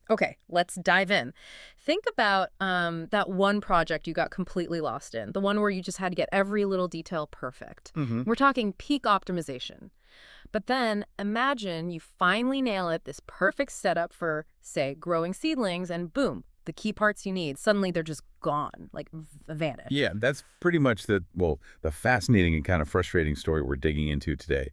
Okay, let's dive in. Think about that one project you got completely lost in, the one where you just had to get every little detail perfect. Hmm. We're talking peak optimization. But then imagine you finally nail it, this perfect setup for, say, growing seedlings, and boom, the key parts you need, suddenly they're just gone, like vanish. Yeah, that's pretty much the fascinating and kind of frustrating story we're digging into today.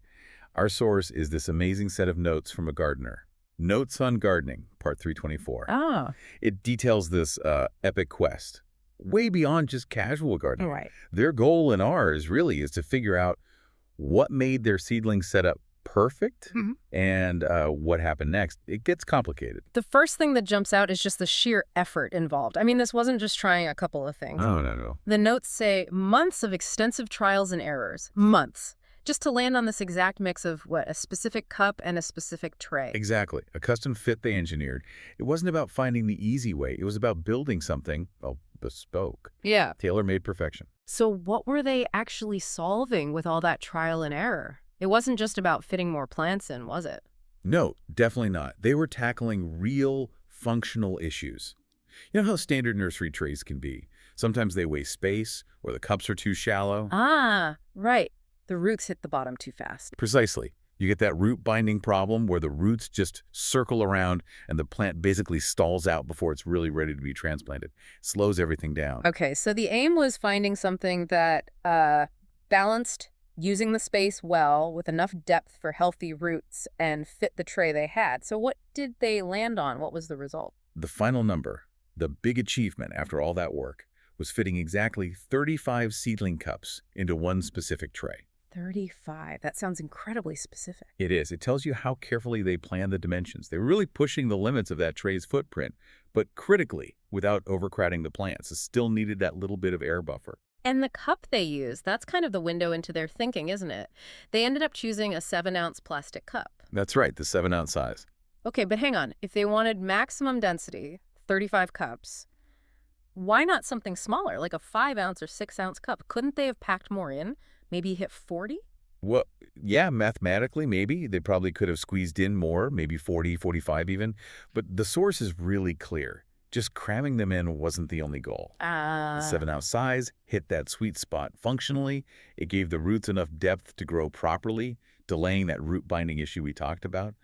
Our source is this amazing set of notes from a gardener. Notes on Gardening, Part 324. Ah, It details this epic quest, way beyond just casual gardening. right. Their goal and ours really is to figure out what made their seedling setup perfect and what happened next. It gets complicated. The first thing that jumps out is just the sheer effort involved. I mean, this wasn't just trying a couple of things. Oh, no, no. The notes say months of extensive trials and errors. Months. Just to land on this exact mix of, what, a specific cup and a specific tray. Exactly. A custom fit they engineered. It wasn't about finding the easy way. It was about building something, well, bespoke. Yeah. Tailor-made perfection. So what were they actually solving with all that trial and error? It wasn't just about fitting more plants in, was it? No, definitely not. They were tackling real functional issues. You know how standard nursery trays can be? Sometimes they waste space, or the cups are too shallow. Ah, right. The roots hit the bottom too fast. Precisely. You get that root binding problem where the roots just circle around and the plant basically stalls out before it's really ready to be transplanted. Slows everything down. Okay, so the aim was finding something that balanced using the space well with enough depth for healthy roots and fit the tray they had. So what did they land on? What was the result? The final number, the big achievement after all that work, was fitting exactly 35 seedling cups into one specific tray. 35. That sounds incredibly specific. It is. It tells you how carefully they planned the dimensions. They were really pushing the limits of that tray's footprint, but critically, without overcrowding the plants. It still needed that little bit of air buffer. And the cup they used, that's kind of the window into their thinking, isn't it? They ended up choosing a 7-ounce plastic cup. That's right, the 7-ounce size. Okay, but hang on. If they wanted maximum density, 35 cups, why not something smaller, like a 5-ounce or 6-ounce cup? Couldn't they have packed more in? Maybe hit 40? Well, yeah, mathematically, maybe. They probably could have squeezed in more, maybe 40, 45 even. But the source is really clear. Just cramming them in wasn't the only goal. The 7-ounce size hit that sweet spot functionally. It gave the roots enough depth to grow properly, delaying that root binding issue we talked about.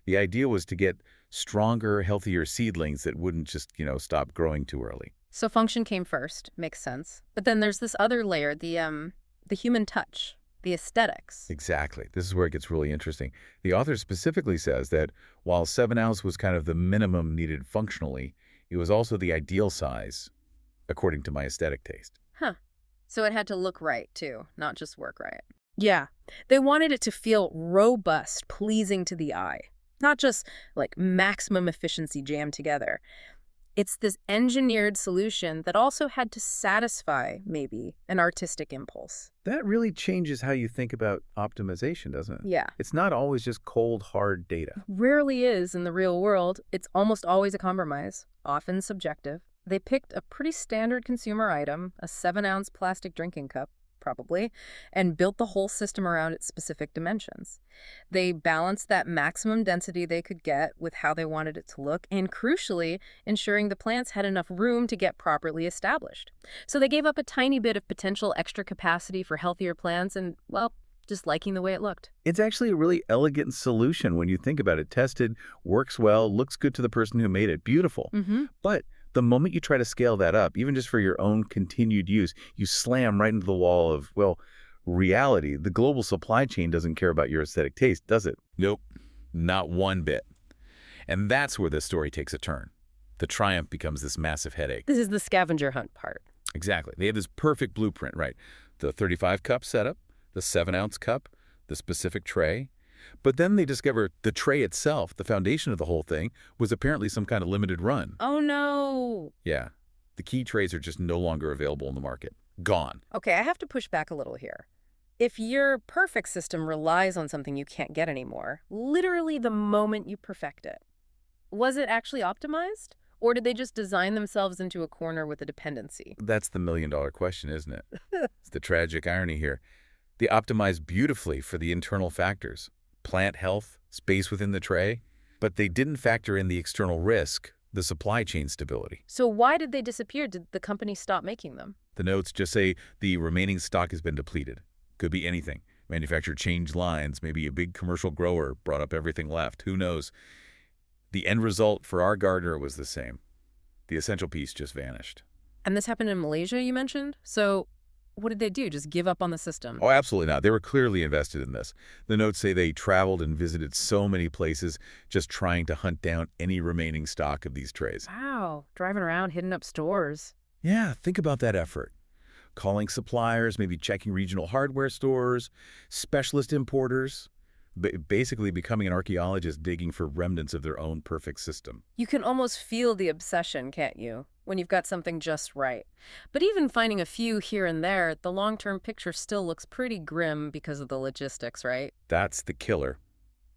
The idea was to get stronger, healthier seedlings that wouldn't just, stop growing too early. So function came first. Makes sense. But then there's this other layer, the human touch, the aesthetics. Exactly. This is where it gets really interesting. The author specifically says that while 7-ounce was kind of the minimum needed functionally, it was also the ideal size, according to my aesthetic taste. Huh. So it had to look right, too, not just work right. Yeah. They wanted it to feel robust, pleasing to the eye, not just like maximum efficiency jammed together. It's this engineered solution that also had to satisfy, maybe, an artistic impulse. That really changes how you think about optimization, doesn't it? Yeah. It's not always just cold, hard data. Rarely is in the real world. It's almost always a compromise, often subjective. They picked a pretty standard consumer item, a 7-ounce plastic drinking cup, probably, and built the whole system around its specific dimensions. They balanced that maximum density they could get with how they wanted it to look, and crucially, ensuring the plants had enough room to get properly established. So they gave up a tiny bit of potential extra capacity for healthier plants and, well, just liking the way it looked. It's actually a really elegant solution when you think about it. Tested, works well, looks good to the person who made it. Beautiful. But the moment you try to scale that up, even just for your own continued use, you slam right into the wall of, well, reality. The global supply chain doesn't care about your aesthetic taste, does it? Nope, not one bit. And that's where this story takes a turn. The triumph becomes this massive headache. This is the scavenger hunt part. Exactly. They have this perfect blueprint, right? The 35-cup setup, the 7-ounce cup, the specific tray. But then they discover the tray itself, the foundation of the whole thing, was apparently some kind of limited run. Oh, no. Yeah. The key trays are just no longer available in the market. Gone. Okay, I have to push back a little here. If your perfect system relies on something you can't get anymore, literally the moment you perfect it, was it actually optimized? Or did they just design themselves into a corner with a dependency? That's the million-dollar question, isn't it? It's the tragic irony here. They optimized beautifully for the internal factors, plant health, space within the tray, but they didn't factor in the external risk, the supply chain stability. So why did they disappear? Did the company stop making them? The notes just say the remaining stock has been depleted. Could be anything. Manufacturer changed lines, maybe a big commercial grower brought up everything left. Who knows? The end result for our gardener was the same. The essential piece just vanished. And this happened in Malaysia, you mentioned? So what did they do? Just give up on the system? Oh, absolutely not. They were clearly invested in this. The notes say they traveled and visited so many places just trying to hunt down any remaining stock of these trays. Wow, driving around, hitting up stores. Yeah, think about that effort. Calling suppliers, maybe checking regional hardware stores, specialist importers, basically becoming an archaeologist digging for remnants of their own perfect system. You can almost feel the obsession, can't you, when you've got something just right. But even finding a few here and there, the long-term picture still looks pretty grim because of the logistics, right? That's the killer.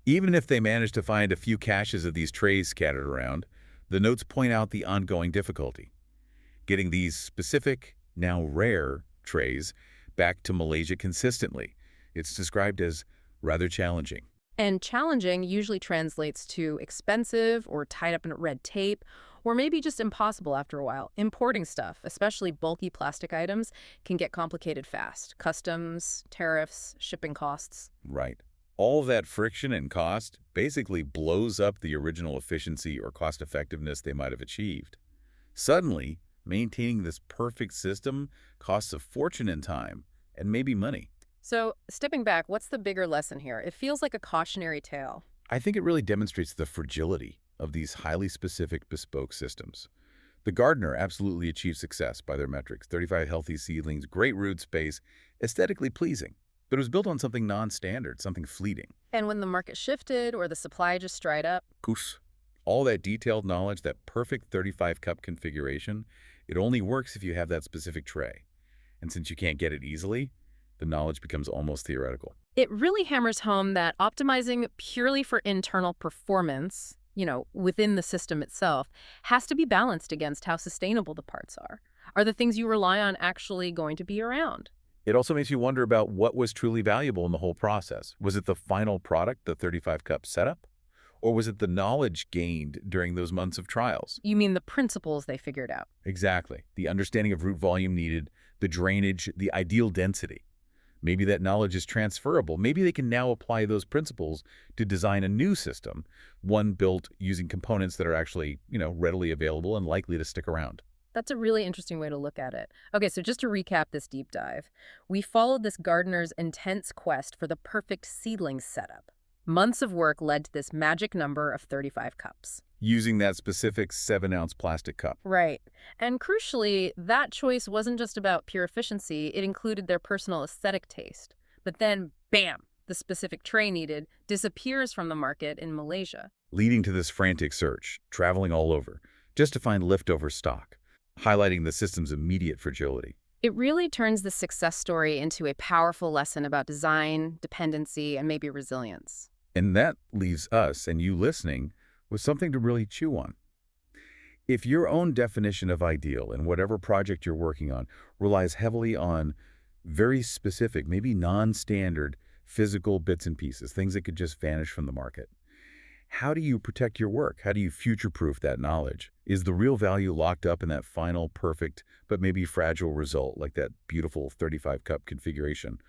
Even if they manage to find a few caches of these trays scattered around, the notes point out the ongoing difficulty. Getting these specific, now rare, trays back to Malaysia consistently. It's described as rather challenging. And challenging usually translates to expensive or tied up in red tape, or maybe just impossible after a while. Importing stuff, especially bulky plastic items, can get complicated fast. Customs, tariffs, shipping costs. Right. All that friction and cost basically blows up the original efficiency or cost effectiveness they might have achieved. Suddenly, maintaining this perfect system costs a fortune in time and maybe money. So, stepping back, what's the bigger lesson here? It feels like a cautionary tale. I think it really demonstrates the fragility of these highly specific bespoke systems. The gardener absolutely achieved success by their metrics. 35 healthy seedlings, great root space, aesthetically pleasing. But it was built on something non-standard, something fleeting. And when the market shifted or the supply just dried up, Goose. All that detailed knowledge, that perfect 35-cup configuration, it only works if you have that specific tray. And since you can't get it easily, the knowledge becomes almost theoretical. it really hammers home that optimizing purely for internal performance, within the system itself, has to be balanced against how sustainable the parts are. Are the things you rely on actually going to be around? It also makes you wonder about what was truly valuable in the whole process. Was it the final product, the 35-cup setup? Or was it the knowledge gained during those months of trials? You mean the principles they figured out? Exactly. The understanding of root volume needed, the drainage, the ideal density. Maybe that knowledge is transferable. Maybe they can now apply those principles to design a new system, one built using components that are actually, readily available and likely to stick around. That's a really interesting way to look at it. Okay, so just to recap this deep dive, we followed this gardener's intense quest for the perfect seedling setup. Months of work led to this magic number of 35 cups. Using that specific 7-ounce plastic cup. Right. And crucially, that choice wasn't just about pure efficiency, it included their personal aesthetic taste. But then, bam, the specific tray needed disappears from the market in Malaysia. Leading to this frantic search, traveling all over, just to find leftover stock, highlighting the system's immediate fragility. It really turns the success story into a powerful lesson about design, dependency, and maybe resilience. And that leaves us and you listening with something to really chew on. If your own definition of ideal in whatever project you're working on relies heavily on very specific, maybe non-standard physical bits and pieces, things that could just vanish from the market, how do you protect your work? How do you future-proof that knowledge? Is the real value locked up in that final, perfect, but maybe fragile result, like that beautiful 35-cup configuration?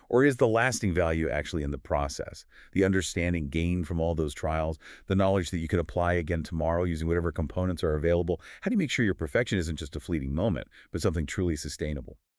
Or is the lasting value actually in the process, the understanding gained from all those trials, the knowledge that you can apply again tomorrow using whatever components are available? How do you make sure your perfection isn't just a fleeting moment, but something truly sustainable?